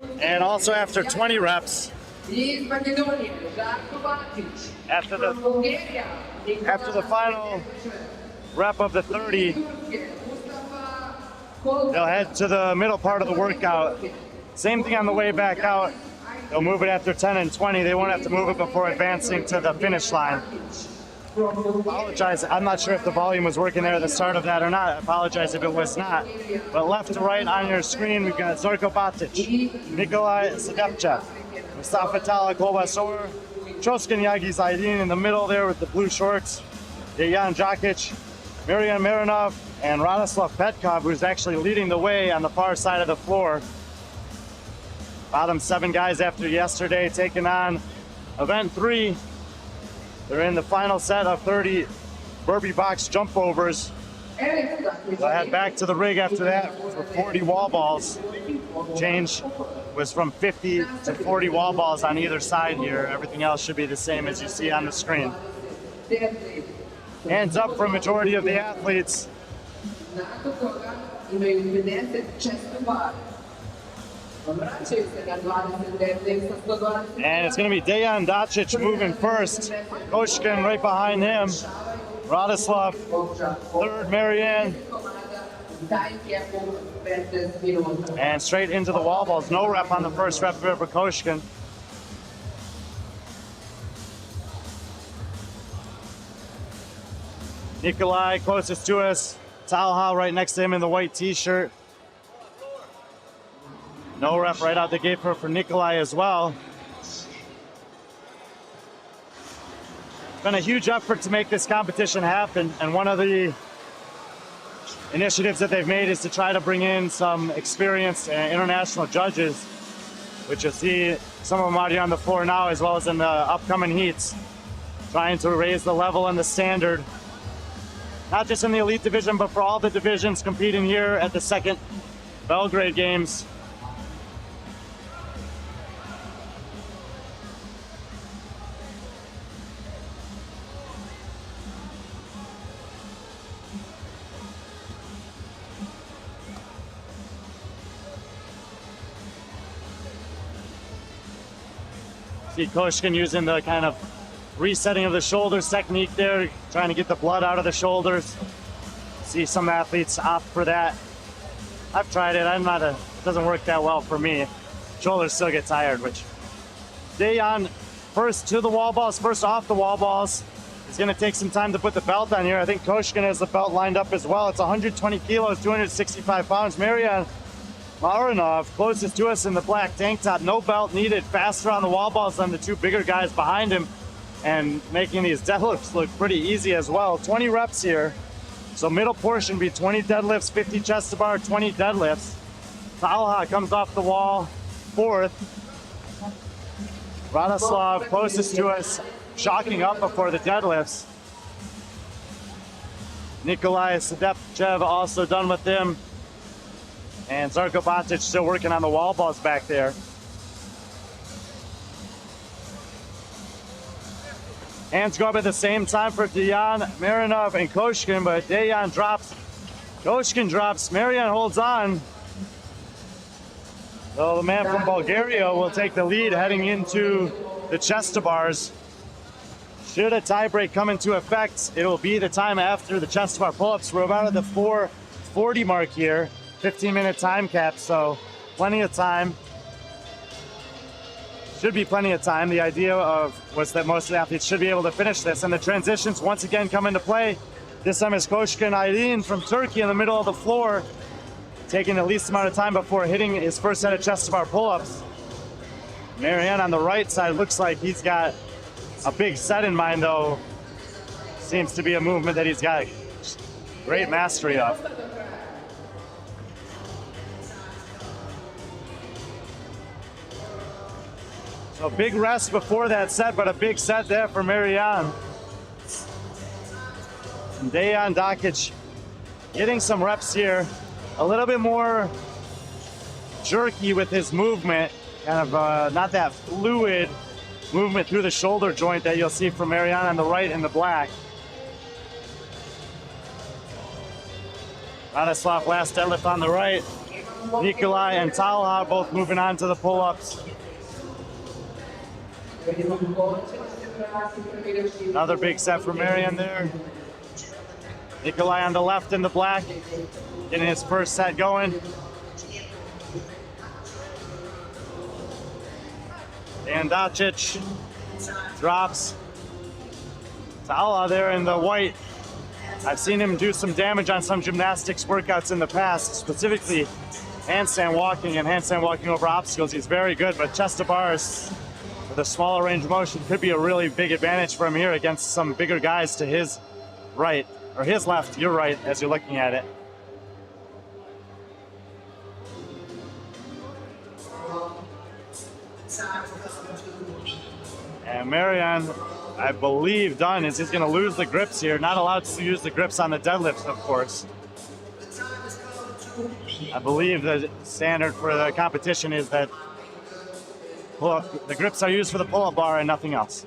And also after 20 reps, after the final rep of the 30, they'll head to the middle part of the workout. Same thing on the way back out. They'll move it after 10 and 20. They won't have to move it before advancing to the finish line. Apologize, I'm not sure if the volume was working there at the start of that or not. I apologize if it was not. But left to right on your screen, we've got Zarko Batic, Nikolai Sedepchev, Mustafa Tala Kolbasor, Troskin Yagi Zaidin in the middle there with the blue shorts, Dejan Djakic, Marian Marinov, and Radoslav Petkov, who's actually leading the way on the far side of the floor. Bottom 7 guys after yesterday taking on event 3. They're in the final set of 30 burpee box jump overs. They'll head back to the rig after that for 40 wall balls. Change was from 50 to 40 wall balls on either side here. Everything else should be the same as you see on the screen. Hands up for a majority of the athletes. And it's going to be Dejan Djakic moving first. Koshkin right behind him. Radoslav, third, Marianne. And straight into the wall balls. No rep on the first rep for Koshkin. Nikolai closest to us. Talha right next to him in the white t-shirt. No rep right out the gate for Nikolai as well. It's been a huge effort to make this competition happen, and one of the initiatives that they've made is to try to bring in some experienced international judges, which you'll see some of them out here on the floor now as well as in the upcoming heats, trying to raise the level and the standard, not just in the elite division, but for all the divisions competing here at the second Belgrade Games. See Koshkin using the kind of resetting of the shoulders technique there, trying to get the blood out of the shoulders. See some athletes opt for that. I've tried it. It doesn't work that well for me. Shoulders still get tired, which Dejan first to the wall balls, first off the wall balls. He's going to take some time to put the belt on here. I think Koshkin has the belt lined up as well. It's 120 kilos, 265 pounds. Marian Marinov, closest to us in the black tank top, no belt needed, faster on the wall balls than the 2 bigger guys behind him, and making these deadlifts look pretty easy as well. 20 reps here, so middle portion be 20 deadlifts, 50 chest to bar, 20 deadlifts. Talha comes off the wall, 4th. Radoslav, closest to us, shocking up before the deadlifts. Nikolai Sedepchev also done with him. And Zarko Batic still working on the wall balls back there. Hands go up at the same time for Dejan, Marinov, and Koshkin, but Dejan drops, Koshkin drops, Marian holds on. So the man from Bulgaria will take the lead heading into the chest to bars. Should a tiebreak come into effect, it will be the time after the chest to bar pull-ups. We're about at the 4:40 mark here. 15-minute time cap, so plenty of time. Should be plenty of time. The idea was that most of the athletes should be able to finish this, and the transitions once again come into play. This time is Koshkin Aydin from Turkey in the middle of the floor, taking the least amount of time before hitting his first set of chest to bar pull-ups. Marianne on the right side looks like he's got a big set in mind, though. Seems to be a movement that he's got great mastery of. So big rest before that set, but a big set there for Marianne. And Dejan Djakic getting some reps here. A little bit more jerky with his movement. Kind of not that fluid movement through the shoulder joint that you'll see from Marianne on the right in the black. Radoslav last deadlift on the right. Nikolai and Talha both moving on to the pull-ups. Another big set for Marian there. Nikolai on the left in the black, getting his first set going. And Dacic drops. Talha there in the white. I've seen him do some damage on some gymnastics workouts in the past, specifically handstand walking and handstand walking over obstacles. He's very good, but chest to bars with a smaller range of motion could be a really big advantage for him here against some bigger guys to his right, or his left, your right, as you're looking at it. And Marian, I believe, done is he's going to lose the grips here. Not allowed to use the grips on the deadlifts, of course. I believe the standard for the competition is that the grips are used for the pull-up bar and nothing else.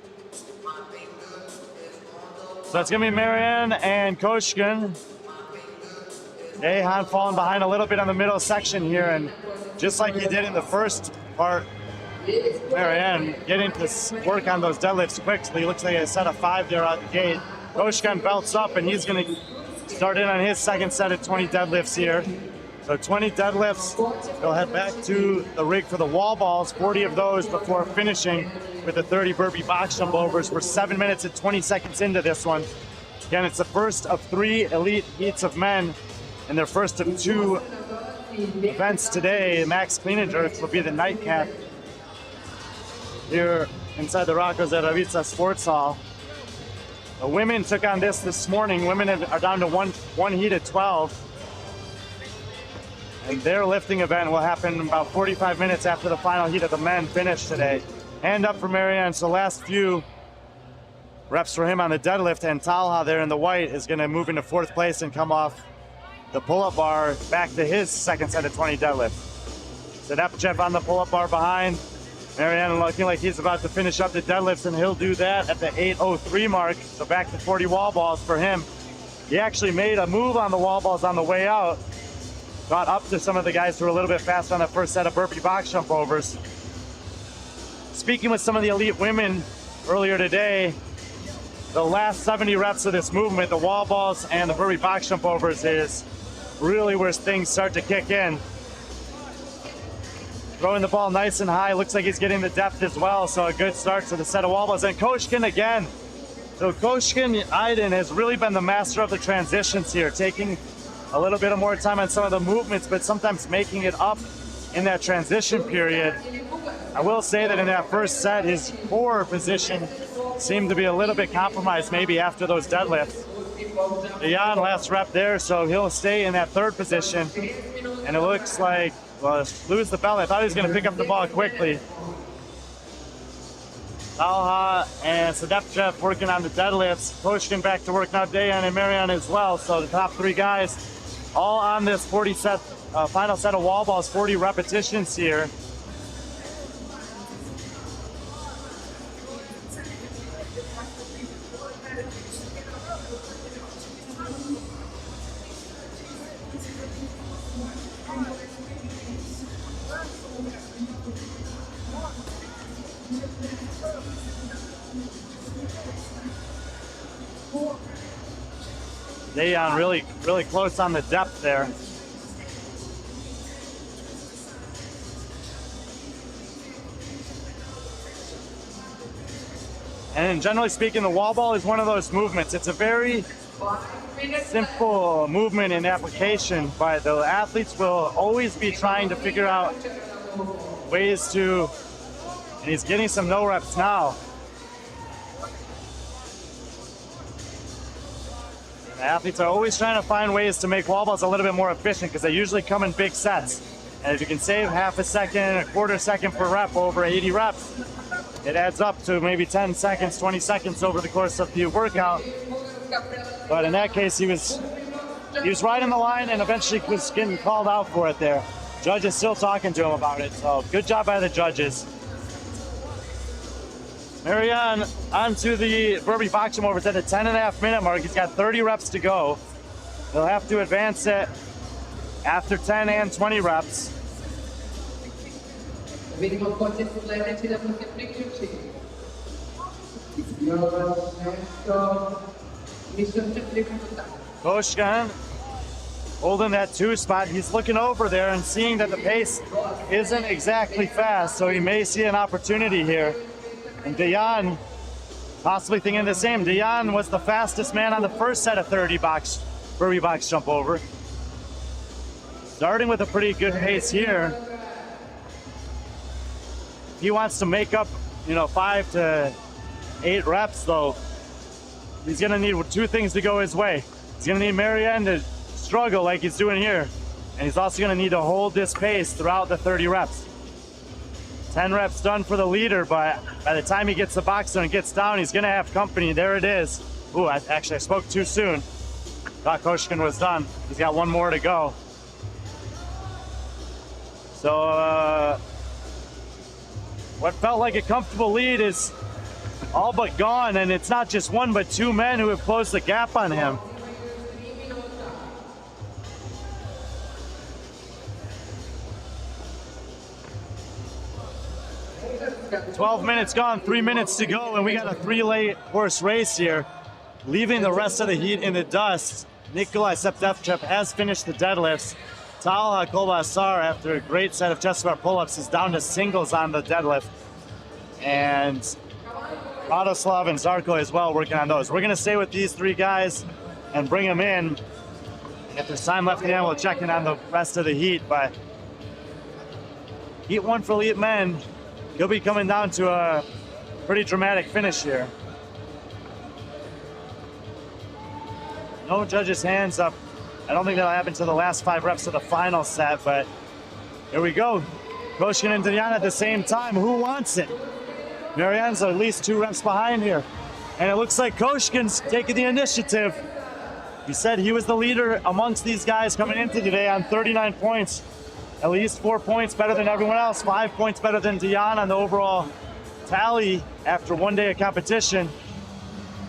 So it's going to be Marian and Koshkin. Dehan falling behind a little bit on the middle section here, and just like he did in the first part, Marian getting to work on those deadlifts quickly. Looks like a set of 5 there out the gate. Koshkin belts up, and he's going to start in on his second set of 20 deadlifts here. So 20 deadlifts. He'll head back to the rig for the wall balls, 40 of those before finishing with the 30 burpee box jump overs. We're 7 minutes and 20 seconds into this one. Again, it's the first of 3 elite heats of men, and their first of 2 events today. Max Clean and Jerks will be the nightcap here inside the Rocco's at Ravica Sports Hall. The women took on this morning. Women are down to one heat at 12. And their lifting event will happen about 45 minutes after the final heat of the men finish today. Hand up for Marian. So last few reps for him on the deadlift, and Talha there in the white is going to move into 4th place and come off the pull-up bar back to his second set of 20 deadlift. Sedepchev on the pull-up bar behind. Marian looking like he's about to finish up the deadlifts, and he'll do that at the 8:03 mark. So back to 40 wall balls for him. He actually made a move on the wall balls on the way out. Got up to some of the guys who were a little bit fast on the first set of burpee box jump overs. Speaking with some of the elite women earlier today, the last 70 reps of this movement, the wall balls and the burpee box jump overs, is really where things start to kick in. Throwing the ball nice and high. Looks like he's getting the depth as well. So a good start to the set of wall balls. And Koshkin again. So Koshkin Aydin has really been the master of the transitions here, taking a little bit more time on some of the movements, but sometimes making it up in that transition period. I will say that in that first set, his core position seemed to be a little bit compromised maybe after those deadlifts. Jan last rep there, so he'll stay in that 3rd position. And it looks like, well, lose the belt. I thought he was going to pick up the ball quickly. Talha and Sedepchev working on the deadlifts. Koshkin back to work now, Dejan and Marian as well. So the top 3 guys all on this 40 set, final set of wall balls, 40 repetitions here. Dejan really close on the depth there. And generally speaking, the wall ball is one of those movements. It's a very simple movement in application, but the athletes will always be trying to figure out ways to, and he's getting some no reps now. The athletes are always trying to find ways to make wall balls a little bit more efficient because they usually come in big sets. And if you can save half a second, a quarter second per rep over 80 reps, it adds up to maybe 10 seconds, 20 seconds over the course of the workout. But in that case, he was right in the line and eventually was getting called out for it there. Judge is still talking to him about it, so good job by the judges. Marian onto the burpee box jump overs at the 10.5 minute mark. He's got 30 reps to go. He'll have to advance it after 10 and 20 reps. Koshkin holding that 2 spot. He's looking over there and seeing that the pace isn't exactly fast, so he may see an opportunity here. And Dejan possibly thinking the same. Dejan was the fastest man on the first set of 30 burpee box jump over. Starting with a pretty good pace here. If he wants to make up, 5 to 8 reps though, he's gonna need 2 things to go his way. He's gonna need Marianne to struggle like he's doing here. And he's also gonna need to hold this pace throughout the 30 reps. 10 reps done for the leader, but by the time he gets the box done and gets down, he's gonna have company. There it is. Ooh, I spoke too soon. Thought Koshkin was done. He's got 1 more to go. So, what felt like a comfortable lead is all but gone, and it's not just 1 but 2 men who have closed the gap on him. 12 minutes gone, 3 minutes to go, and we got a 3-horse race here. Leaving the rest of the heat in the dust, Nikolai Septevchev has finished the deadlifts. Talha Kolbasar, after a great set of chest bar pull-ups, is down to singles on the deadlift. And Radoslav and Zarko as well working on those. We're gonna stay with these 3 guys and bring them in. If there's time left in the end, we'll check in on the rest of the heat, but heat 1 for elite men, he'll be coming down to a pretty dramatic finish here. No judges' hands up. I don't think that'll happen to the last 5 reps of the final set, but here we go. Koshkin and Dejan at the same time. Who wants it? Marianne's at least 2 reps behind here. And it looks like Koshkin's taking the initiative. He said he was the leader amongst these guys coming into today on 39 points. At least 4 points better than everyone else. 5 points better than Dejan on the overall tally after 1 day of competition.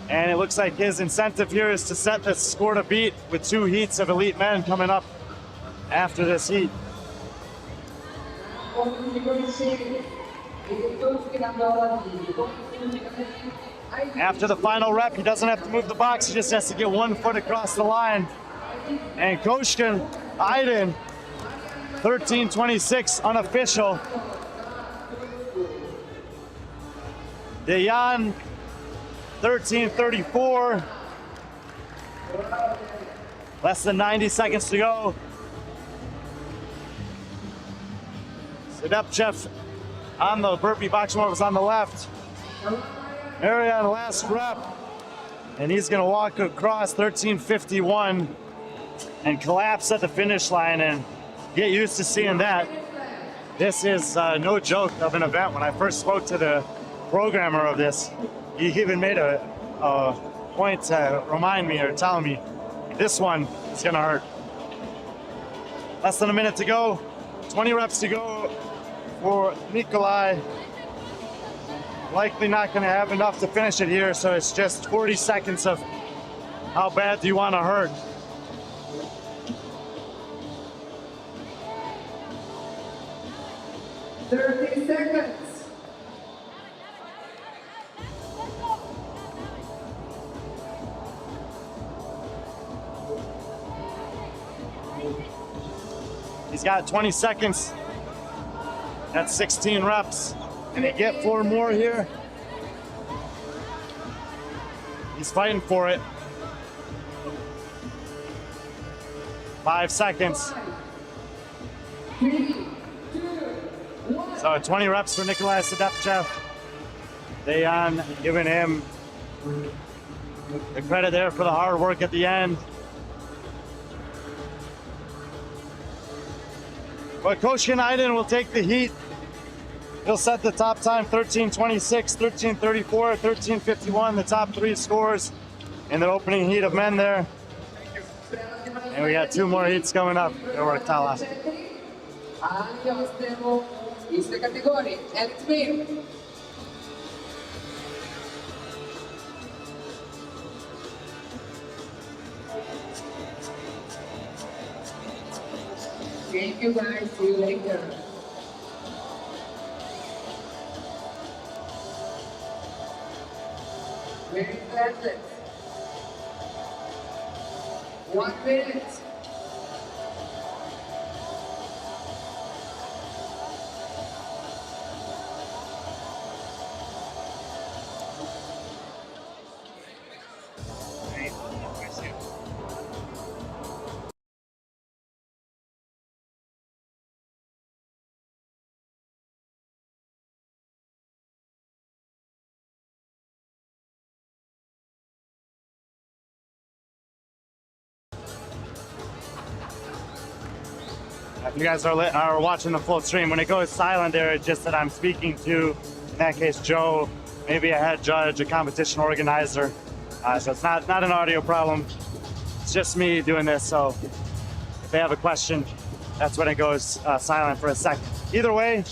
And it looks like his incentive here is to set the score to beat with 2 heats of elite men coming up after this heat. After the final rep, he doesn't have to move the box, he just has to get 1 foot across the line. And Koshkin, Aydin, 13:26 unofficial. Dejan, 13:34. Less than 90 seconds to go. Sedepchev on the burpee box jump was on the left. Marianne last rep. And he's gonna walk across 13:51 and collapse at the finish line, and get used to seeing that. This is no joke of an event. When I first spoke to the programmer of this, he even made a point to remind me or tell me this one is gonna hurt. Less than a minute to go, 20 reps to go for Nikolai. Likely not gonna have enough to finish it here, so it's just 40 seconds of how bad do you wanna hurt. $30 seconds. He's got 20 seconds. That's 16 reps. Can he get 4 more here? He's fighting for it. 5 seconds. 3, 2, 1. So 20 reps for Nikolai Sedepchev. Dejan giving him the credit there for the hard work at the end. But Koshkin Aydin will take the heat. He'll set the top time, 13:26, 13:34, 13:51, the top 3 scores in the opening heat of men there. And we got 2 more heats coming up. Good work, Tala. Iste categorie, elite male. Thank you guys. See you later. Very pleasant. 1 minute. If you guys are watching the full stream, when it goes silent there, it's just that I'm speaking to, in that case, Joe, maybe a head judge, a competition organizer. So it's not an audio problem. It's just me doing this. So if they have a question, that's when it goes silent for a second. Either way,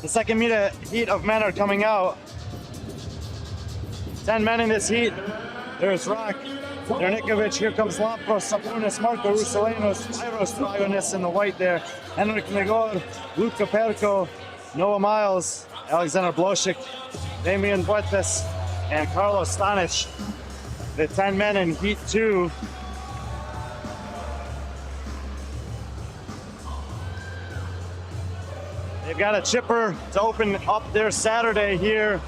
the second heat of men are coming out. 10 men in this heat. There's Rock, Jernikovic, here comes Lampros, Sapunis, Marko Rusalenos, Iros Dragonis in the white there, Henrik Negor, Luka Perko, Noah Miles, Alexander Blosik, Damian Buetes, and Carlos Stanic. The 10 men in heat 2. They've got a chipper to open up their Saturday here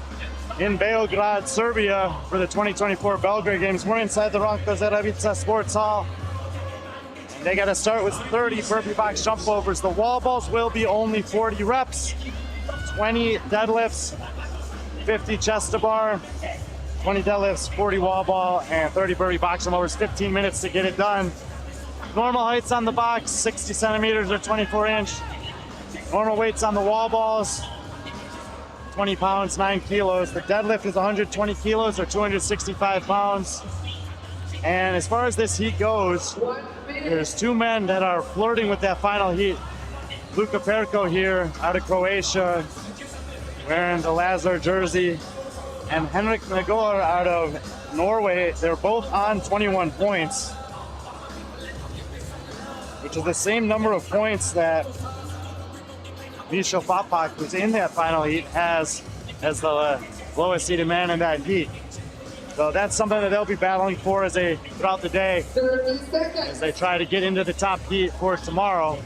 in Belgrade, Serbia for the 2024 Belgrade Games. We're inside the Ranko Zaravica Sports Hall. And they got to start with 30 burpee box jump overs. The wall balls will be only 40 reps, 20 deadlifts, 50 chest to bar, 20 deadlifts, 40 wall ball, and 30 burpee box jump overs. 15 minutes to get it done. Normal heights on the box, 60 centimeters or 24 inch. Normal weights on the wall balls, 20 pounds, 9 kilos. The deadlift is 120 kilos or 265 pounds. And as far as this heat goes, there's 2 men that are flirting with that final heat. Luka Perko here out of Croatia, wearing the Lazar jersey, and Henrik Negor out of Norway. They're both on 21 points, which is the same number of points that Michel Papak, who's in that final heat, has as the lowest seeded man in that heat. So that's something that they'll be battling for throughout the day 30 seconds. as they try to get into the top heat for tomorrow.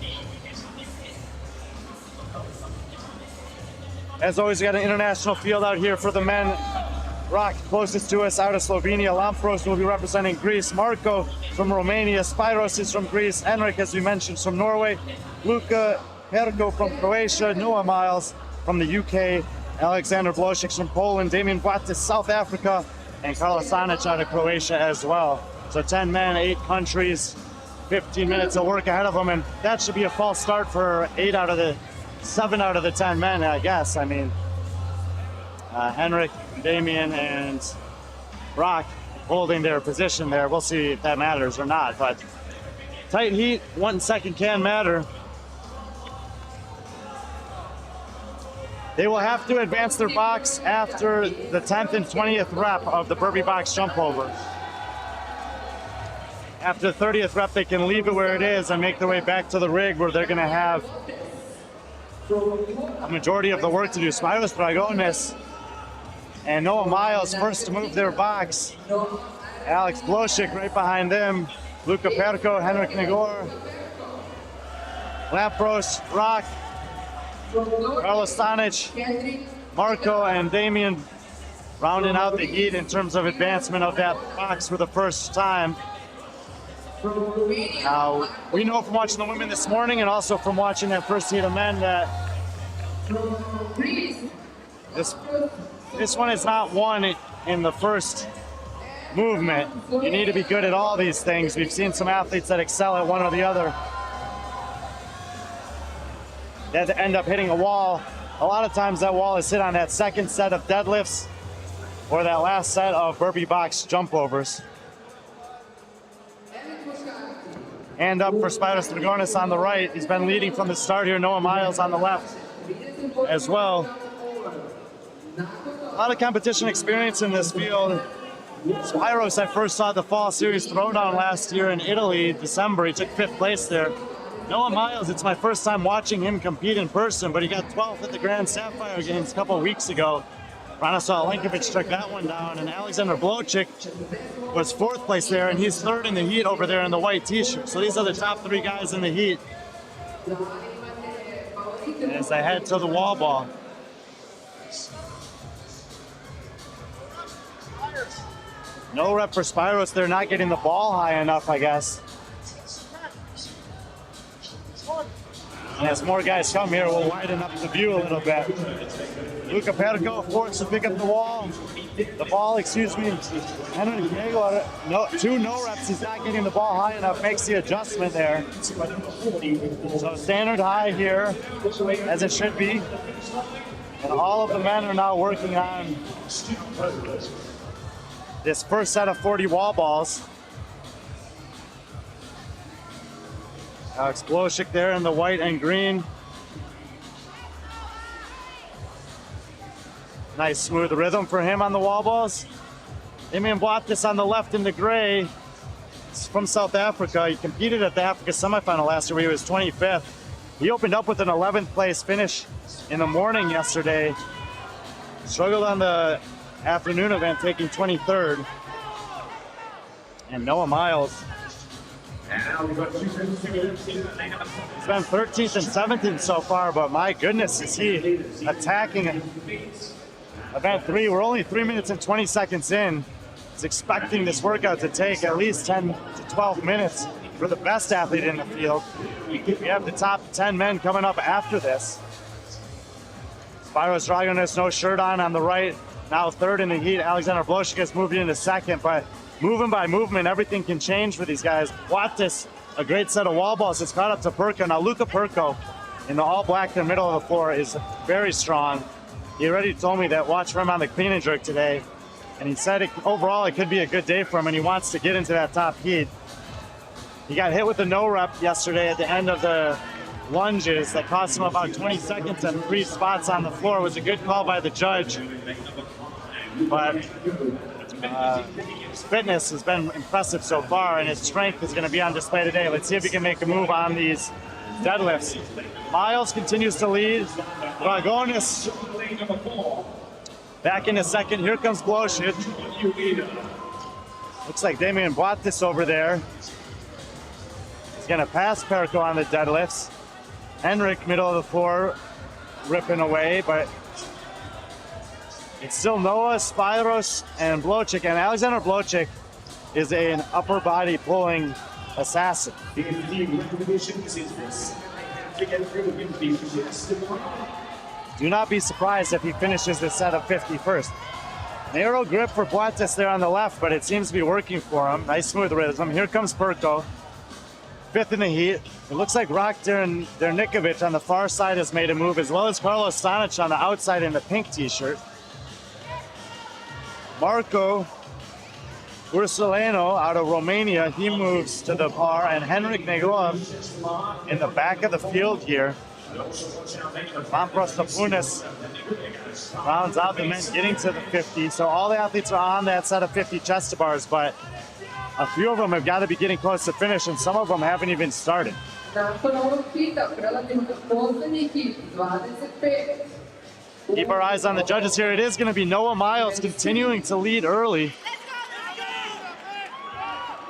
As always, we got an international field out here for the men. Rock, closest to us, out of Slovenia. Lampros will be representing Greece. Marko from Romania. Spyros is from Greece. Henrik, as we mentioned, is from Norway. Luka Perko from Croatia, Noah Miles from the UK, Alexander Blosik from Poland, Damian Buetes, South Africa, and Carlos Stanic out of Croatia as well. So 10 men, 8 countries, 15 minutes of work ahead of them, and that should be a false start for 7 out of the 10 men, I guess. I mean, Henrik, Damian, and Rock holding their position there. We'll see if that matters or not, but tight heat, 1 second can matter. They will have to advance their box after the 10th and 20th rep of the burpee box jump over. After the 30th rep, they can leave it where it is and make their way back to the rig where they're going to have a majority of the work to do. Spyros Dragonis and Noah Miles first to move their box. Alex Blosik right behind them. Luka Perko, Henrik Negor, Lampros, Rock, Carlos Stanic, Marko, and Damian rounding out the heat in terms of advancement of that box for the first time. Now, we know from watching the women this morning and also from watching that first heat of men that this one is not won in the first movement. You need to be good at all these things. We've seen some athletes that excel at one or the other that end up hitting a wall. A lot of times that wall is hit on that second set of deadlifts or that last set of burpee box jump overs. Hand up for Spyros Dragonis on the right. He's been leading from the start here. Noah Miles on the left as well. A lot of competition experience in this field. Spyros, I first saw the Fall Series Throwdown last year in Italy, December. He took 5th place there. Noah Miles, it's my first time watching him compete in person, but he got 12th at the Grand Sapphire Games a couple of weeks ago. Branislav Lenkovic took that one down, and Alexander Blocic was 4th place there, and he's 3rd in the heat over there in the white t-shirt. So these are the top 3 guys in the heat as they head to the wall ball. No rep for Spyros. They're not getting the ball high enough, I guess. And as more guys come here, we'll widen up the view a little bit. Luka Perko forced to pick up the ball, excuse me. Henrik Nagel, 2 no reps. He's not getting the ball high enough, makes the adjustment there. So standard high here, as it should be. And all of the men are now working on this first set of 40 wall balls. Alex Blocic there in the white and green. Nice smooth rhythm for him on the wall balls. Damian Boatis on the left in the gray. He's from South Africa. He competed at the Africa semifinal last year where he was 25th. He opened up with an 11th place finish in the morning yesterday. Struggled on the afternoon event, taking 23rd. And Noah Miles, he's been 13th and 17th so far, but my goodness, is he attacking event 3. We're only 3 minutes and 20 seconds in. He's expecting this workout to take at least 10 to 12 minutes for the best athlete in the field. We have the top 10 men coming up after this. Spyros Dragonis, no shirt on the right, now 3rd in the heat. Alexander Blocic has moved into 2nd, but movement by movement, everything can change for these guys. Boatis, a great set of wall balls. It's caught up to Perko. Now Luka Perko in the all black in the middle of the floor is very strong. He already told me that watch for him on the clean and jerk today. And he said overall it could be a good day for him and he wants to get into that top heat. He got hit with a no rep yesterday at the end of the lunges that cost him about 20 seconds and 3 spots on the floor. It was a good call by the judge. But his fitness has been impressive so far, and his strength is going to be on display today. Let's see if he can make a move on these deadlifts. Miles continues to lead. Dragonis back into 2nd. Here comes Blocic. Looks like Damian Boatis over there. He's going to pass Perko on the deadlifts. Henrik, middle of the floor, ripping away, but it's still Noah, Spyros, and Blocic. And Alexander Blocic is an upper body pulling assassin. Do not be surprised if he finishes this set of 50 first. Narrow grip for Boatis there on the left, but it seems to be working for him. Nice smooth rhythm. Here comes Perko, 5th in the heat. It looks like Rock Dernikovic on the far side has made a move, as well as Carlos Stanic on the outside in the pink t-shirt. Marco Ursuleno out of Romania, he moves to the bar, and Henrik Negov in the back of the field here. Lampros Tapunas rounds out the men getting to the 50. So all the athletes are on that set of 50 chest to bars, but a few of them have got to be getting close to finish, and some of them haven't even started. Keep our eyes on the judges here. It is going to be Noah Miles continuing to lead early.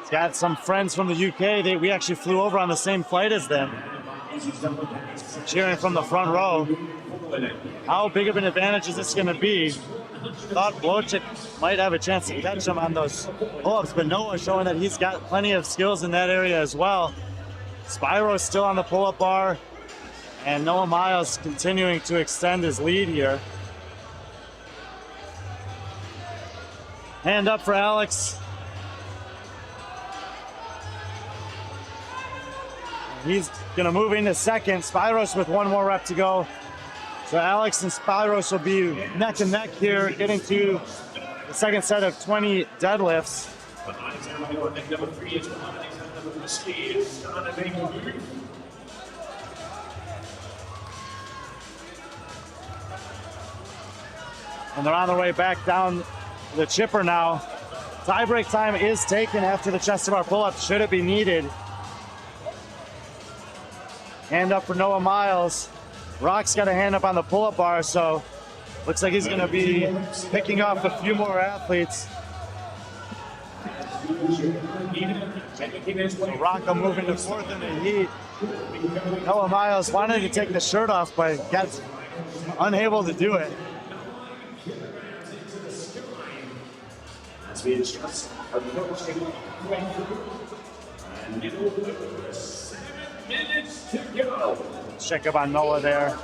He's got some friends from the UK. We actually flew over on the same flight as them. Cheering from the front row. How big of an advantage is this going to be? Thought Blocic might have a chance to catch him on those pull-ups, but Noah showing that he's got plenty of skills in that area as well. Spyro's still on the pull-up bar, and Noah Miles continuing to extend his lead here. Hand up for Alex. He's gonna move into 2nd. Spyros with 1 more rep to go. So Alex and Spyros will be neck and neck here, getting to the 2nd set of 20 deadlifts. And they're on their way back down the chipper now. Tie-break time is taken after the chest to bar pull-up, should it be needed. Hand up for Noah Miles. Rock's got a hand up on the pull-up bar, so looks like he's going to be picking off a few more athletes. So Rocco moving to fourth in the heat. Noah Miles wanted to take the shirt off, but got unable to do it. Check up on Noah there.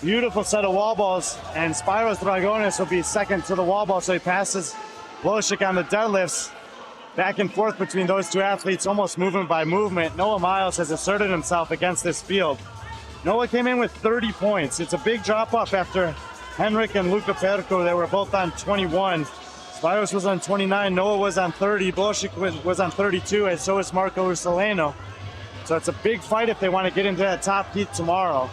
Beautiful set of wall balls, and Spyros Dragones will be second to the wall ball, so he passes Blosick on the deadlifts. Back and forth between those two athletes, almost movement by movement. Noah Miles has asserted himself against this field. Noah came in with 30 points. It's a big drop off after Henrik and Luca Perco. They were both on 21. Spyros was on 29. Noah was on 30. Blosick was on 32, and so is Marco Ursuleno. So it's a big fight if they want to get into that top heat tomorrow.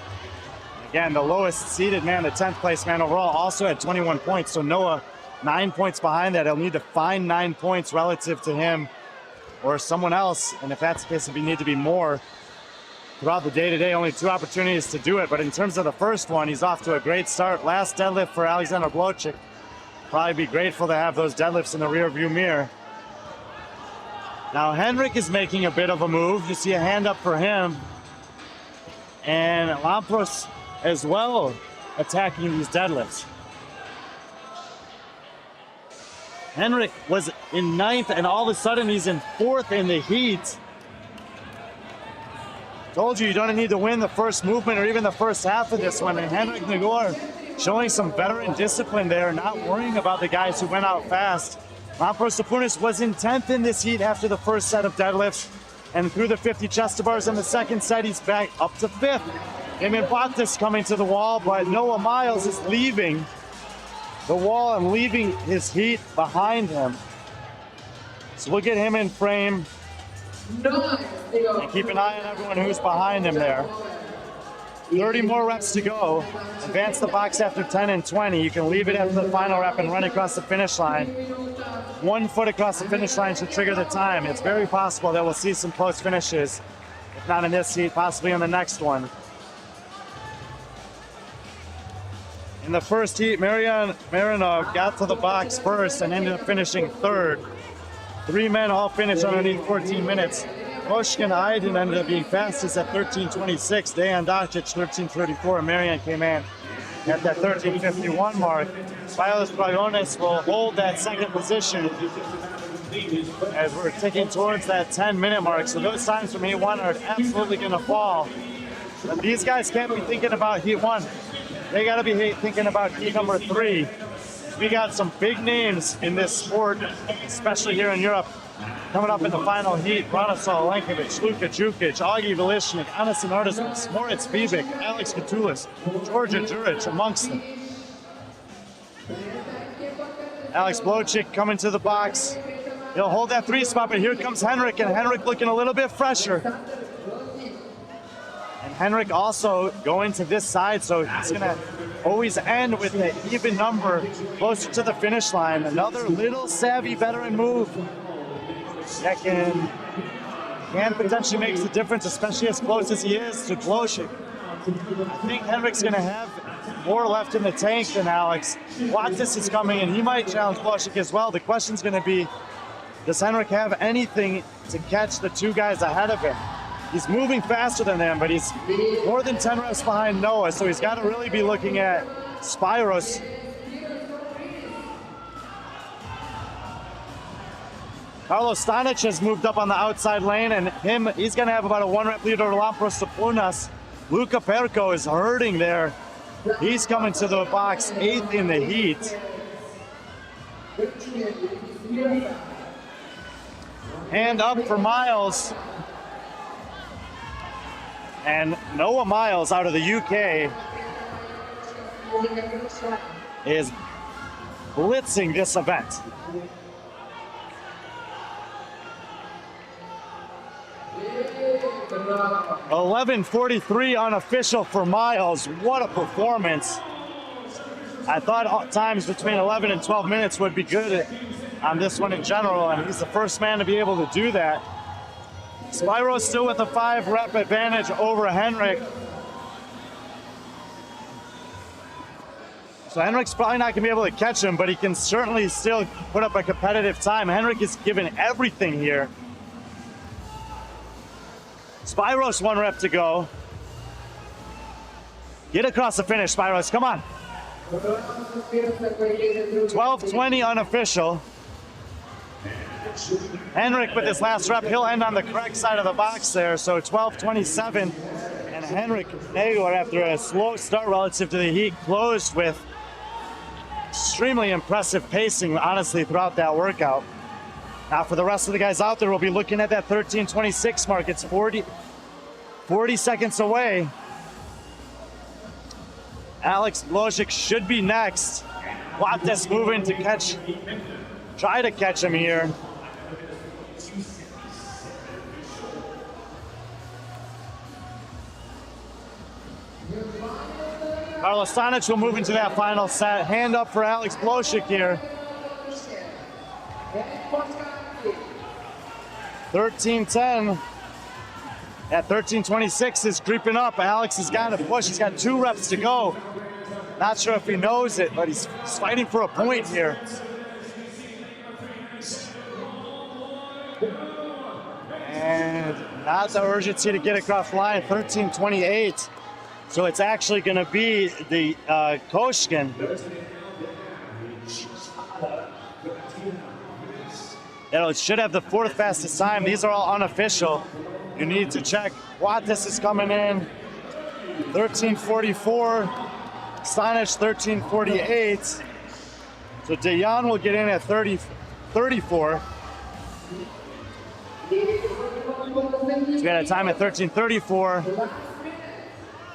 Again, the lowest seeded man, the 10th place man overall, also had 21 points. So Noah, 9 points behind that. He'll need to find 9 points relative to him or someone else. And if that's the case, it'll need to be more throughout the day today. Only 2 opportunities to do it. But in terms of the first one, he's off to a great start. Last deadlift for Alexander Blosick. Probably be grateful to have those deadlifts in the rear view mirror. Now Henrik is making a bit of a move. You see a hand up for him. And Lampros as well attacking these deadlifts. Henrik was in 9th, and all of a sudden he's in 4th in the heat. Told you don't need to win the first movement or even the first half of this one. And Henrik Nagor showing some veteran discipline there, not worrying about the guys who went out fast. Lampros Sapunis was in 10th in this heat after the first set of deadlifts, and through the 50 chest to bars in the second set, he's back up to 5th. Eamon Bottas coming to the wall, but Noah Miles is leaving the wall and leaving his heat behind him. So we'll get him in frame and keep an eye on everyone who's behind him there. 30 more reps to go. Advance the box after 10 and 20. You can leave it after the final rep and run across the finish line. 1 foot across the finish line should trigger the time. It's very possible that we'll see some close finishes. If not in this heat, possibly in the next one. In the first heat, Marinov got to the box first and ended up finishing 3rd. 3 men all finished underneath 14 minutes. Moshkin Aydin ended up being fastest at 13:26. Dejan Dacic 13:34, and Marian came in at that 13:51 mark. Spyros Dragones will hold that second position as we're ticking towards that 10-minute mark. So those times from heat 1 are absolutely going to fall. But these guys can't be thinking about heat 1. They got to be thinking about heat number 3. We got some big names in this sport, especially here in Europe, coming up in the final heat. Branislav Alenkovic, Luka Jukic, Augie Velishnik, Anasin Artismus, Moritz Bibik, Alex Katulis, Georgia Juric amongst them. Alex Blosick coming to the box. He'll hold that 3 spot, but here comes Henrik, and Henrik looking a little bit fresher. And Henrik also going to this side, so he's going to always end with an even number closer to the finish line. Another little savvy veteran move that can potentially make the difference, especially as close as he is to Blosick. I think Henrik's going to have more left in the tank than Alex. Wattis is coming, and he might challenge Blosick as well. The question's going to be, does Henrik have anything to catch the 2 guys ahead of him? He's moving faster than them, but he's more than 10 reps behind Noah, so he's got to really be looking at Spyros. Carlos Stanic has moved up on the outside lane, and he's going to have about a 1 rep lead over Lampros Sapunas. Luca Perco is hurting there. He's coming to the box 8th in the heat. Hand up for Miles. And Noah Miles out of the UK is blitzing this event. 11:43 unofficial for Miles. What a performance. I thought times between 11 and 12 minutes would be good on this one in general, and he's the first man to be able to do that. Spyro still with a 5-rep advantage over Henrik. So Henrik's probably not going to be able to catch him, but he can certainly still put up a competitive time. Henrik is given everything here. Spyros 1 rep to go. Get across the finish, Spyros, come on. 12:20 unofficial. Henrik with his last rep, he'll end on the correct side of the box there, so 12:27. And Henrik Nagler, after a slow start relative to the heat, closed with extremely impressive pacing, honestly, throughout that workout. Now for the rest of the guys out there, we'll be looking at that 13:26 mark. It's 40 seconds away. Alex Blosick should be next. Wattes moving to try to catch him here. Carlos Stanic will move into that final set. Hand up for Alex Blosick here. 13:10. At 13:26 is creeping up. Alex has got to push. He's got 2 reps to go. Not sure if he knows it, but he's fighting for a point here. And not the urgency to get across the line. 13:28. So it's actually going to be the Koshkin. It should have the 4th fastest time. These are all unofficial. You need to check. Wattes is coming in. 13:44. Stanic 13:48. So DeJaan will get in at 34. So we got a time at 13:34.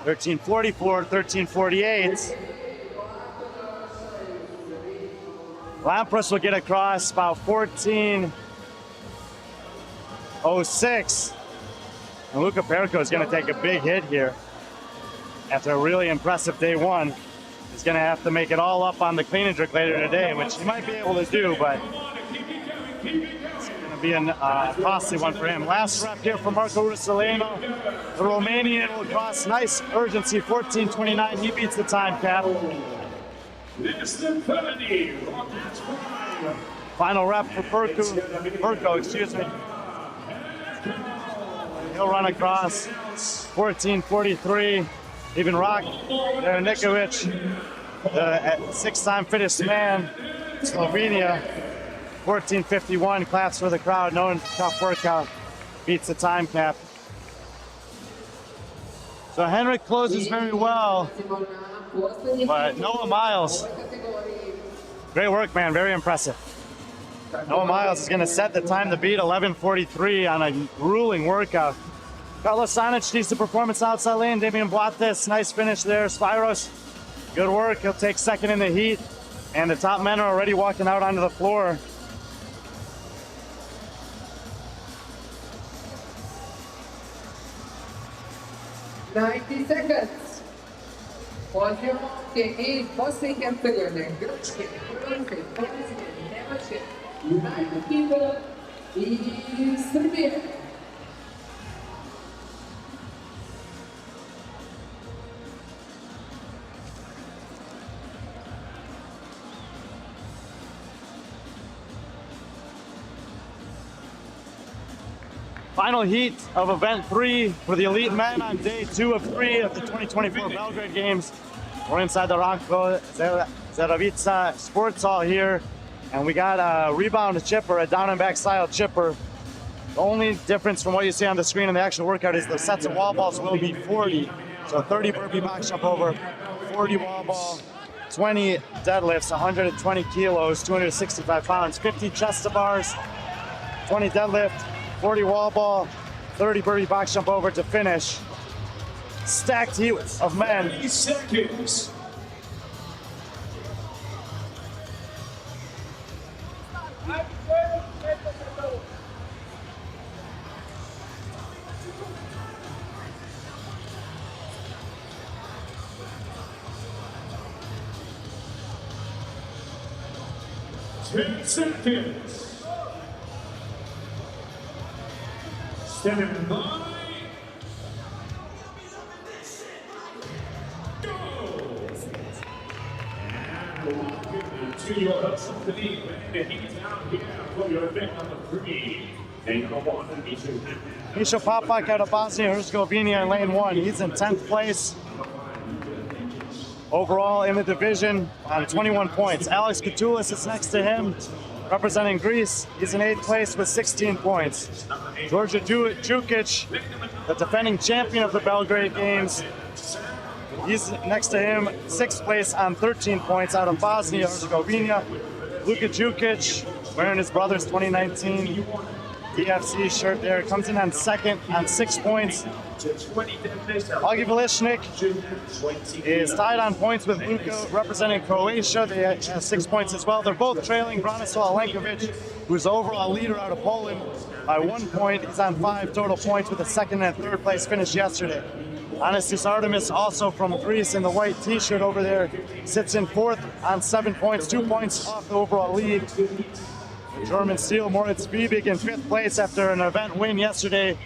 13:44, 13:48. Lampros will get across about 14:06. And Luca Perco is going to take a big hit here. After a really impressive day 1, he's going to have to make it all up on the clean and jerk later today, which he might be able to do, but it's going to be a costly one for him. Last rep here for Marco Russolino. The Romanian will cross. Nice urgency, 14:29. He beats the time cap. Final rep for Perco, excuse me. He'll run across. 14:43. Even Rock Nikovic, the 6-time fittest man, Slovenia. 14:51. Claps for the crowd. No tough workout. Beats the time cap. So Henrik closes very well, but Noah Miles, great work, man. Very impressive. Noah Miles is going to set the time to beat 11:43 on a grueling workout. Carlos Stanic, decent performance outside lane. Damian Wattes, nice finish there. Spyros, good work. He'll take 2nd in the heat. And the top men are already walking out onto the floor. $90 seconds. Poziom i Bosnia i Hercegovine, Grčke, Hrvatske, Poljske, Nemačke, United Kingdom i Srbije. Final heat of event 3 for the elite men on day 2 of 3 of the 2024 Belgrade Games. We're inside the Ranko Zaravica Sports Hall here, and we got a rebound chipper, a down and back style chipper. The only difference from what you see on the screen in the actual workout is the sets of wall balls will be 40. So 30 burpee box jump over, 40 wall ball, 20 deadlifts, 120 kilos, 265 pounds, 50 chest to bars, 20 deadlift, 40 wall ball, 30 burpee box jump over to finish. Stacked heat of men. 30 seconds. 10 seconds. Stand by. Go. And welcome to your host of the league. And he's out here for your event number 3. And number 1, Misha Popak out of Bosnia-Herzegovina in lane 1. He's in 10th place overall in the division on 21 points. Alex Katoulis is next to him, representing Greece. He's in 8th place with 16 points. Georgia Jukic, the defending champion of the Belgrade Games, he's next to him, 6th place on 13 points out of Bosnia-Herzegovina. Luka Jukic, wearing his brother's 2019 DFC shirt there, comes in on 2nd on 6 points. Augie Velishnik is tied on points with Luka, representing Croatia. They have 6 points as well. They're both trailing Branislav Alenkovic, who's the overall leader out of Poland, by 1 point. He's on 5 total points with a 2nd and 3rd place finish yesterday. Anastas Artemis, also from Greece in the white t-shirt over there, sits in 4th on 7 points, 2 points off the overall lead. German Steel Moritz Wiebig in 5th place after an event win yesterday,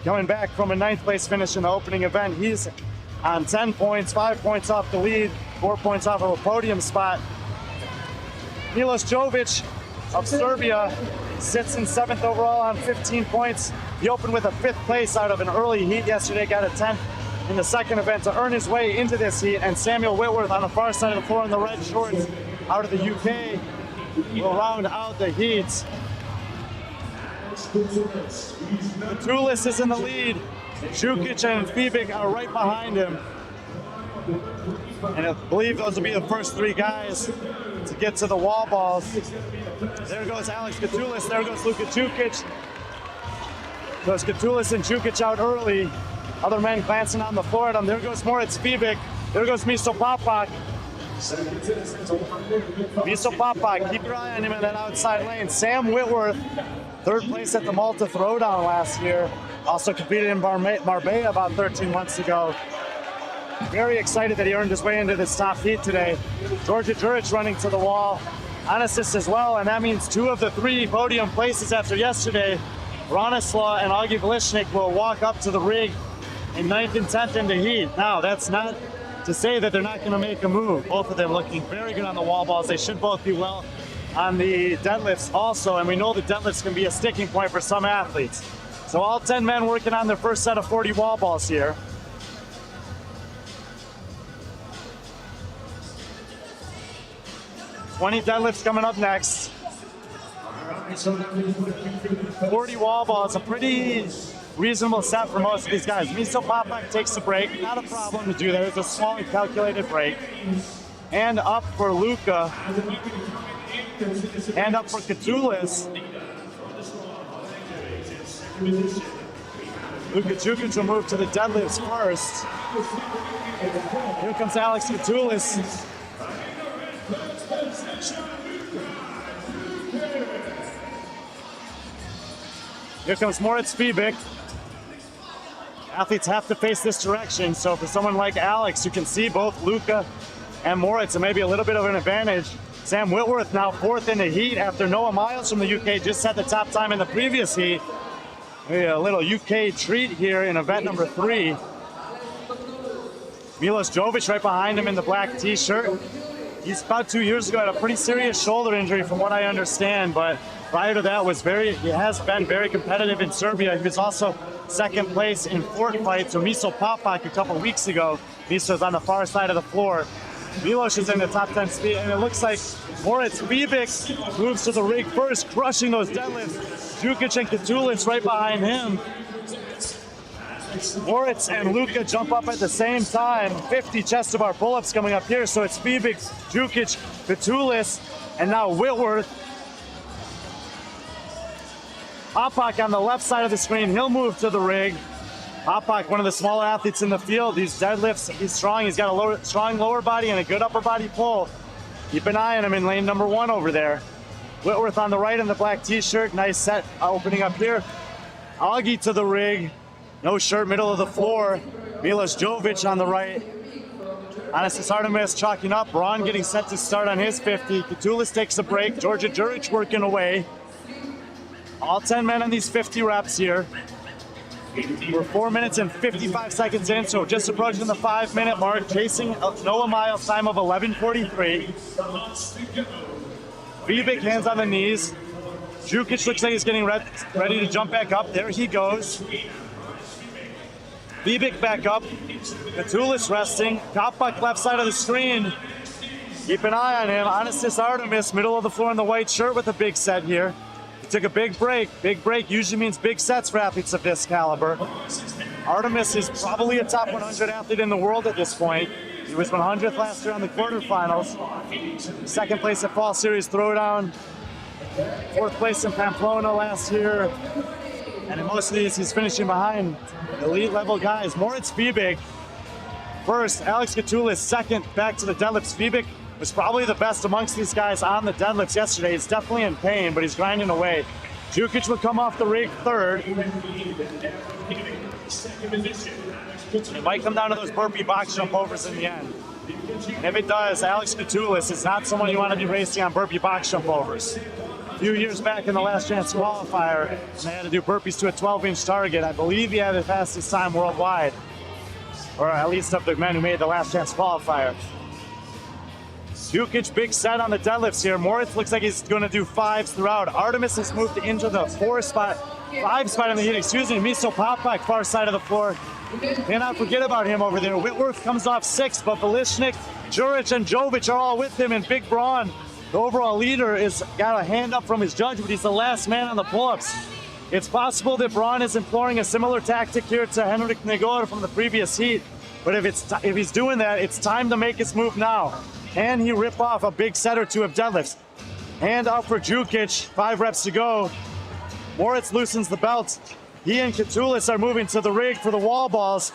coming back from a 9th place finish in the opening event. He's on 10 points, 5 points off the lead, 4 points off of a podium spot. Milos Jovic of Serbia sits in 7th overall on 15 points. He opened with a 5th place out of an early heat yesterday, got a 10th in the second event to earn his way into this heat. And Samuel Whitworth on the far side of the floor in the red shorts out of the UK will round out the heats. Katoulis is in the lead. Jukic and Fibic are right behind him. And I believe those will be the first 3 guys to get to the wall balls. There goes Alex Katoulis. There goes Luka Jukic. Goes Katoulis and Jukic out early. Other men glancing on the floor at him. There goes Moritz Fibic. There goes Miso Popak. Miso Popak, keep your eye on him in that outside lane. Sam Whitworth, 3rd place at the Malta Throwdown last year. Also competed in Marbella about 13 months ago. Very excited that he earned his way into this top heat today. Georgia Juric running to the wall. Anasis as well, and that means 2 of the 3 podium places after yesterday. Branislav and Augie Velishnik will walk up to the rig in 9th and 10th in the heat. Now, that's not to say that they're not going to make a move. Both of them looking very good on the wall balls. They should both be well on the deadlifts also, and we know the deadlifts can be a sticking point for some athletes. So all 10 men working on their first set of 40 wall balls here. $20 deadlifts coming up next. 40 wall balls, a pretty reasonable set for most of these guys. Miso Popak takes a break, not a problem to do that. It's a small and calculated break. Hand up for Luka. Hand up for Katoulis. Luka Jukic will move to the deadlifts first. Here comes Alex Katoulis. Here comes Moritz Fibic. Athletes have to face this direction, so for someone like Alex, you can see both Luka and Moritz, and maybe a little bit of an advantage. Sam Whitworth now 4th in the heat after Noah Miles from the UK just had the top time in the previous heat. Maybe a little UK treat here in event number 3. Milos Jovic right behind him in the black t-shirt. He's about 2 years ago had a pretty serious shoulder injury from what I understand, but prior to that he has been very competitive in Serbia. He was also 2nd place in Fort Fight, so Miso Popak a couple weeks ago. Miso's on the far side of the floor. Milos is in the top 10 speed, and it looks like Moritz Fibic moves to the rig first, crushing those deadlifts. Jukic and Katoulis right behind him. Moritz and Luka jump up at the same time. 50 chest to bar pull-ups coming up here, so it's Fibic, Jukic, Katoulis, and now Whitworth. Popak on the left side of the screen, he'll move to the rig. Popak, one of the smaller athletes in the field. These deadlifts, he's strong. He's got a strong lower body and a good upper body pull. Keep an eye on him in lane number 1 over there. Whitworth on the right in the black t-shirt. Nice set opening up here. Augie to the rig. No shirt, middle of the floor. Milos Jovic on the right. Anasis Artemis chalking up. Braun getting set to start on his 50. Katulis takes a break. Georgia Juric working away. All 10 men on these 50 reps here. We're 4 minutes and 55 seconds in, so just approaching the 5-minute mark, chasing Noah Miles' time of 11:43. Vibic hands on the knees. Jukic looks like he's getting ready to jump back up. There he goes. Vibic back up. Katulis resting. Kopak left side of the screen. Keep an eye on him. Anasis Artemis, middle of the floor in the white shirt with a big set here. He took a big break. Big break usually means big sets for athletes of this caliber. Artemis is probably a top 100 athlete in the world at this point. He was 100th last year on the quarterfinals. Second place at Fall Series Throwdown. 4th place in Pamplona last year. And in most of these, he's finishing behind elite level guys. Moritz Vibic first, Alex Katulis second, back to the deadlifts. Vibic was probably the best amongst these guys on the deadlifts yesterday. He's definitely in pain, but he's grinding away. Jukic would come off the rig third. It might come down to those burpee box jump overs in the end. And if it does, Alex Katulis is not someone you want to be racing on burpee box jump overs. A few years back in the last chance qualifier, they had to do burpees to a 12-inch target. I believe he had the fastest time worldwide, or at least of the men who made the last chance qualifier. Jukic big set on the deadlifts here. Moritz looks like he's going to do 5s throughout. Artemis has moved into the 5 spot in the heat. Excuse me, Miso Popak, far side of the floor. Cannot forget about him over there. Whitworth comes off 6th, but Velishnik, Juric, and Jovic are all with him, and Big Braun, the overall leader, is got a hand up from his judge, but he's the last man on the pull-ups. It's possible that Braun is employing a similar tactic here to Henrik Negor from the previous heat, but if he's doing that, it's time to make his move now. Can he rip off a big set or two of deadlifts? Hand up for Jukic, 5 reps to go. Moritz loosens the belt. He and Katulis are moving to the rig for the wall balls.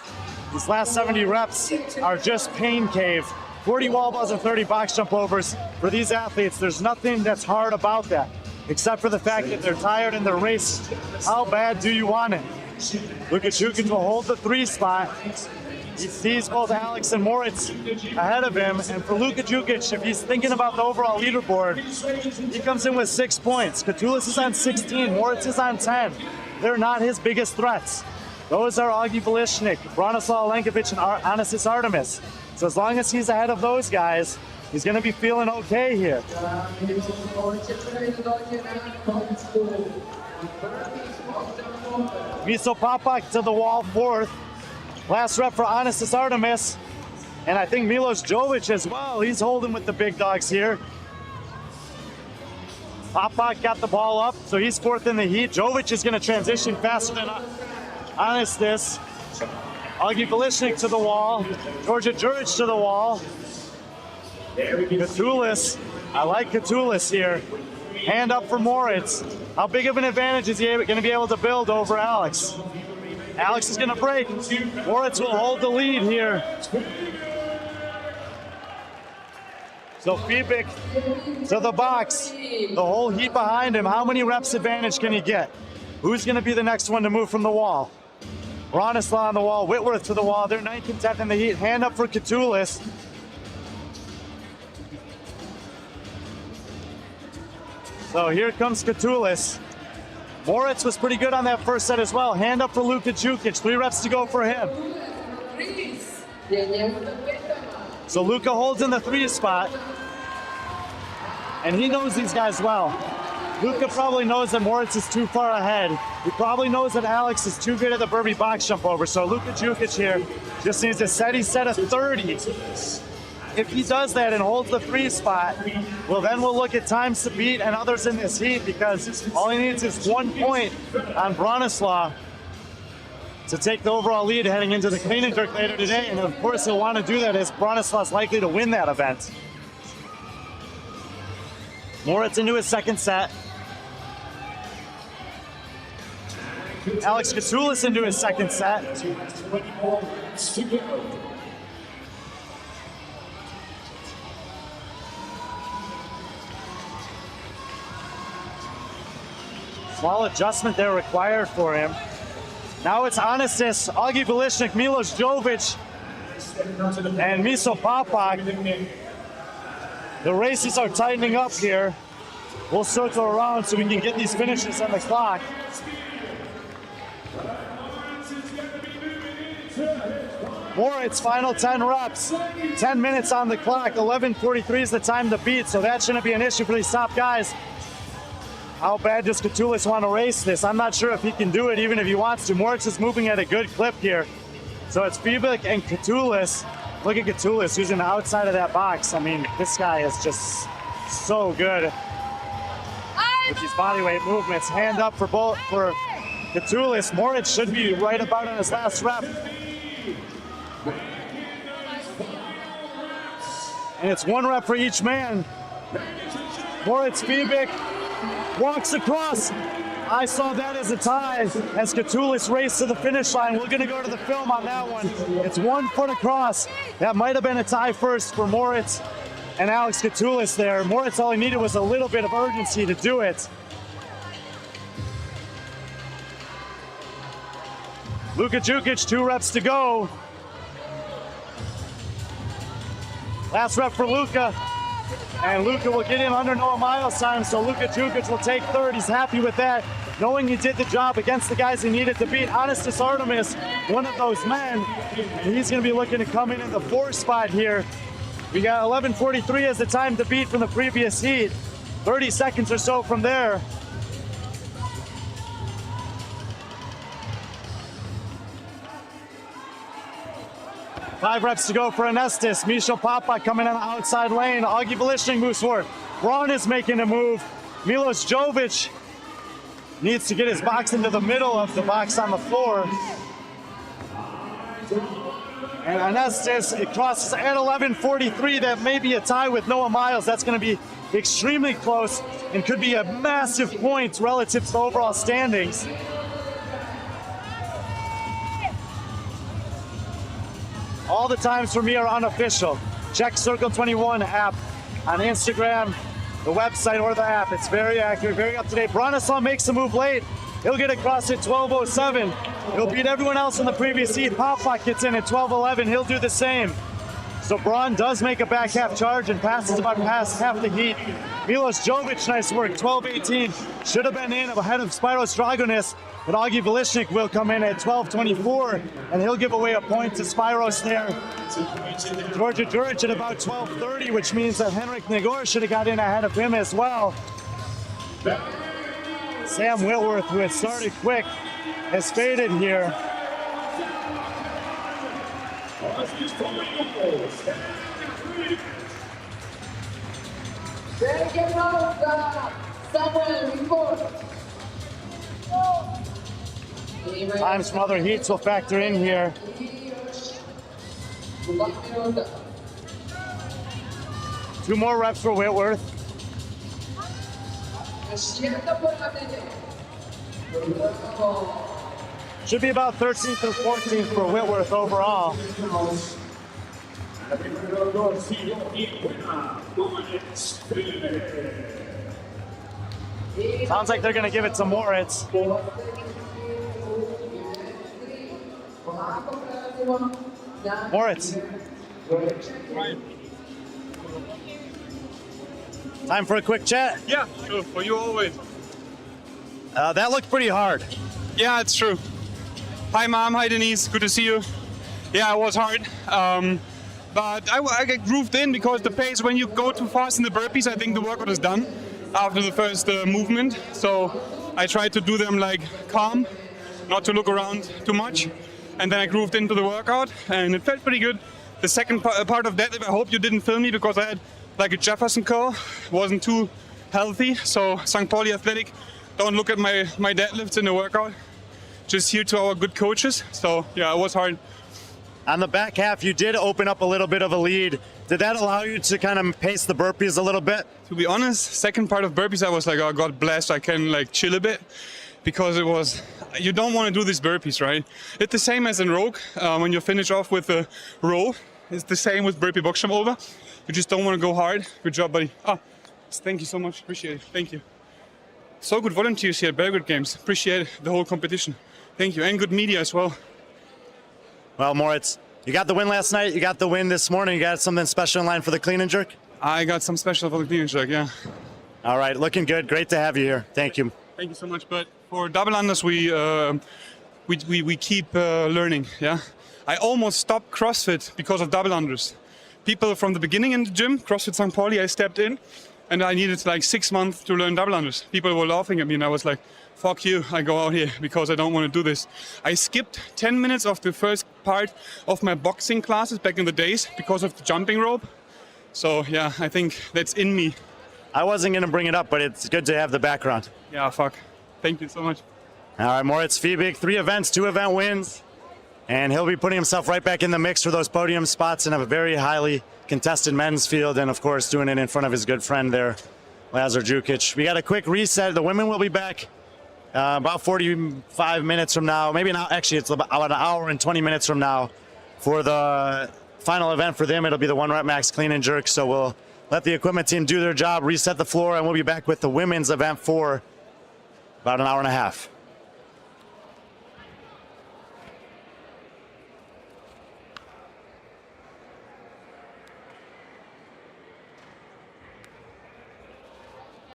These last 70 reps are just pain cave. 40 wall balls and 30 box jump overs. For these athletes, there's nothing that's hard about that, except for the fact that they're tired in their race. How bad do you want it? Look at Jukic will hold the 3 spot. He sees both Alex and Moritz ahead of him, and for Luka Jukic, if he's thinking about the overall leaderboard, he comes in with 6 points. Katulis is on 16, Moritz is on 10. They're not his biggest threats. Those are Augie Velishnik, Bronislaw Alenkovic, and Anasis Artemis. So as long as he's ahead of those guys, he's going to be feeling okay here. Miso Popak to the wall 4th. Last rep for Anasis Artemis. And I think Milos Jovic as well. He's holding with the big dogs here. Popak got the ball up, so he's 4th in the heat. Jovic is going to transition faster than Anasis. Augie Velishnik to the wall. Georgia Juric to the wall. Katulis. I like Katulis here. Hand up for Moritz. How big of an advantage is he going to be able to build over Alex? Alex is going to break. Moritz will hold the lead here. So Vibic to the box. The whole heat behind him. How many reps advantage can he get? Who's going to be the next one to move from the wall? Bronislaw on the wall. Whitworth to the wall. They're 9th and 10th in the heat. Hand up for Katulis. So here comes Katulis. Moritz was pretty good on that first set as well. Hand up for Luka Jukic. 3 reps to go for him. So Luka holds in the 3 spot. And he knows these guys well. Luka probably knows that Moritz is too far ahead. He probably knows that Alex is too good at the burpee box jump over. So Luka Jukic here just needs a steady set of 30. If he does that and holds the 3 spot, well, then we'll look at times to beat and others in this heat, because all he needs is 1 point on Bronislaw to take the overall lead heading into the clean and jerk later today. And of course, he'll want to do that as Bronislaw's likely to win that event. Moritz into his 2nd set. Alex Katulis into his 2nd set. Small adjustment there required for him. Now it's Anasis, Augie Velishnik, Milos Jovic. and Miso Papak. The races are tightening up here. We'll circle around so we can get these finishes on the clock. Moritz, final 10 reps. 10 minutes on the clock. 11:43 is the time to beat, so that shouldn't be an issue for these top guys. How bad does Katulis want to race this? I'm not sure if he can do it, even if he wants to. Moritz is moving at a good clip here. So it's Fiebig and Katulis. Look at Katulis, who's in the outside of that box. I mean, this guy is just so good with these bodyweight movements. Hand up for Katulis. Moritz should be right about on his last rep. And it's 1 rep for each man. Moritz Fiebig walks across. I saw that as a tie as Katulis raced to the finish line. We're gonna go to the film on that one. It's 1 foot across. That might have been a tie first for Moritz and Alex Katulis there. Moritz, all he needed was a little bit of urgency to do it. Luka Jukic, 2 reps to go. Last rep for Luka. And Luka will get in under Noah Miles' time, so Luka Jukic will take 3rd. He's happy with that, knowing he did the job against the guys he needed to beat. Anistis Artemis, one of those men. He's going to be looking to come in the 4th spot here. We got 11:43 as the time to beat from the previous heat. 30 seconds or so from there. Five reps to go for Anestis. Misho Papak coming on the outside lane. Augie Balishnik moves forward. Braun is making a move. Milos Jovic needs to get his box into the middle of the box on the floor. And Anestis, it crosses at 11:43. That may be a tie with Noah Miles. That's going to be extremely close and could be a massive point relative to the overall standings. All the times for me are unofficial. Check Circle 21 app on Instagram, the website, or the app. It's very accurate, very up to date. Branislav makes a move late. He'll get across at 12:07. He'll beat everyone else in the previous heat. Papak gets in at 12:11. He'll do the same. So Braun does make a back half charge and passes about past half the heat. Milos Jovic, nice work, 12:18. Should have been in ahead of Spyros Dragonis, but Augie Balishnik will come in at 12:24, and he'll give away a point to Spyros there. Georgia Juric at about 12:30, which means that Henrik Nagor should have got in ahead of him as well. Sam Whitworth, who had started quick, has faded here. Times from other heats will factor in here. Two more reps for Whitworth. Should be about 13th or 14th for Whitworth overall. Sounds like they're going to give it to Moritz. Moritz. Time for a quick chat. Yeah, sure. For you always. That looked pretty hard. Yeah, it's true. Hi, Mom. Hi, Denise. Good to see you. Yeah, it was hard. But I get grooved in because the pace, when you go too fast in the burpees, I think the workout is done after the first movement. So I tried to do them like calm, not to look around too much. And then I grooved into the workout and it felt pretty good. The second part of deadlift, I hope you didn't film me because I had like a Jefferson curl. Wasn't too healthy. So St. Pauli Athletic, don't look at my deadlifts in the workout. Just here to our good coaches. So yeah, it was hard. On the back half, you did open up a little bit of a lead. Did that allow you to kind of pace the burpees a little bit? To be honest, second part of burpees, I was like, oh, God bless, I can like chill a bit. Because it was, you don't want to do these burpees, right? It's the same as in rogue. When you finish off with a row, it's the same with burpee box jump over. You just don't want to go hard. Good job, buddy. Oh, thank you so much. Appreciate it. Thank you. So good volunteers here at Belgrade Games. Appreciate the whole competition. Thank you. And good media as well. Well, Moritz, You got the win last night. You got the win this morning. You got something special in line for the clean and jerk? I got some special for the clean and jerk, yeah. All right, looking good. Great to have you here. Thank you. Thank you so much. But for double unders, we keep learning, yeah. I almost stopped CrossFit because of double unders. People from the beginning in the gym, CrossFit St. Pauli, I stepped in, and I needed like 6 months to learn double unders. People were laughing at me, and I was like, fuck you, I go out here because I don't want to do this. I skipped 10 minutes of the first part of my boxing classes back in the days because of the jumping rope. So yeah, I think that's in me. I wasn't going to bring it up, but it's good to have the background. Yeah, fuck. Thank you so much. All right, Moritz Fiebig, 3 events, 2 event wins. And he'll be putting himself right back in the mix for those podium spots in a very highly contested men's field. And of course, doing it in front of his good friend there, Lazar Jukic. We got a quick reset. The women will be back about 45 minutes from now. Maybe not, actually, it's about an hour and 20 minutes from now for the final event for them. It'll be the 1 rep max clean and jerk. So we'll let the equipment team do their job, reset the floor, and we'll be back with the women's event for about an hour and a half.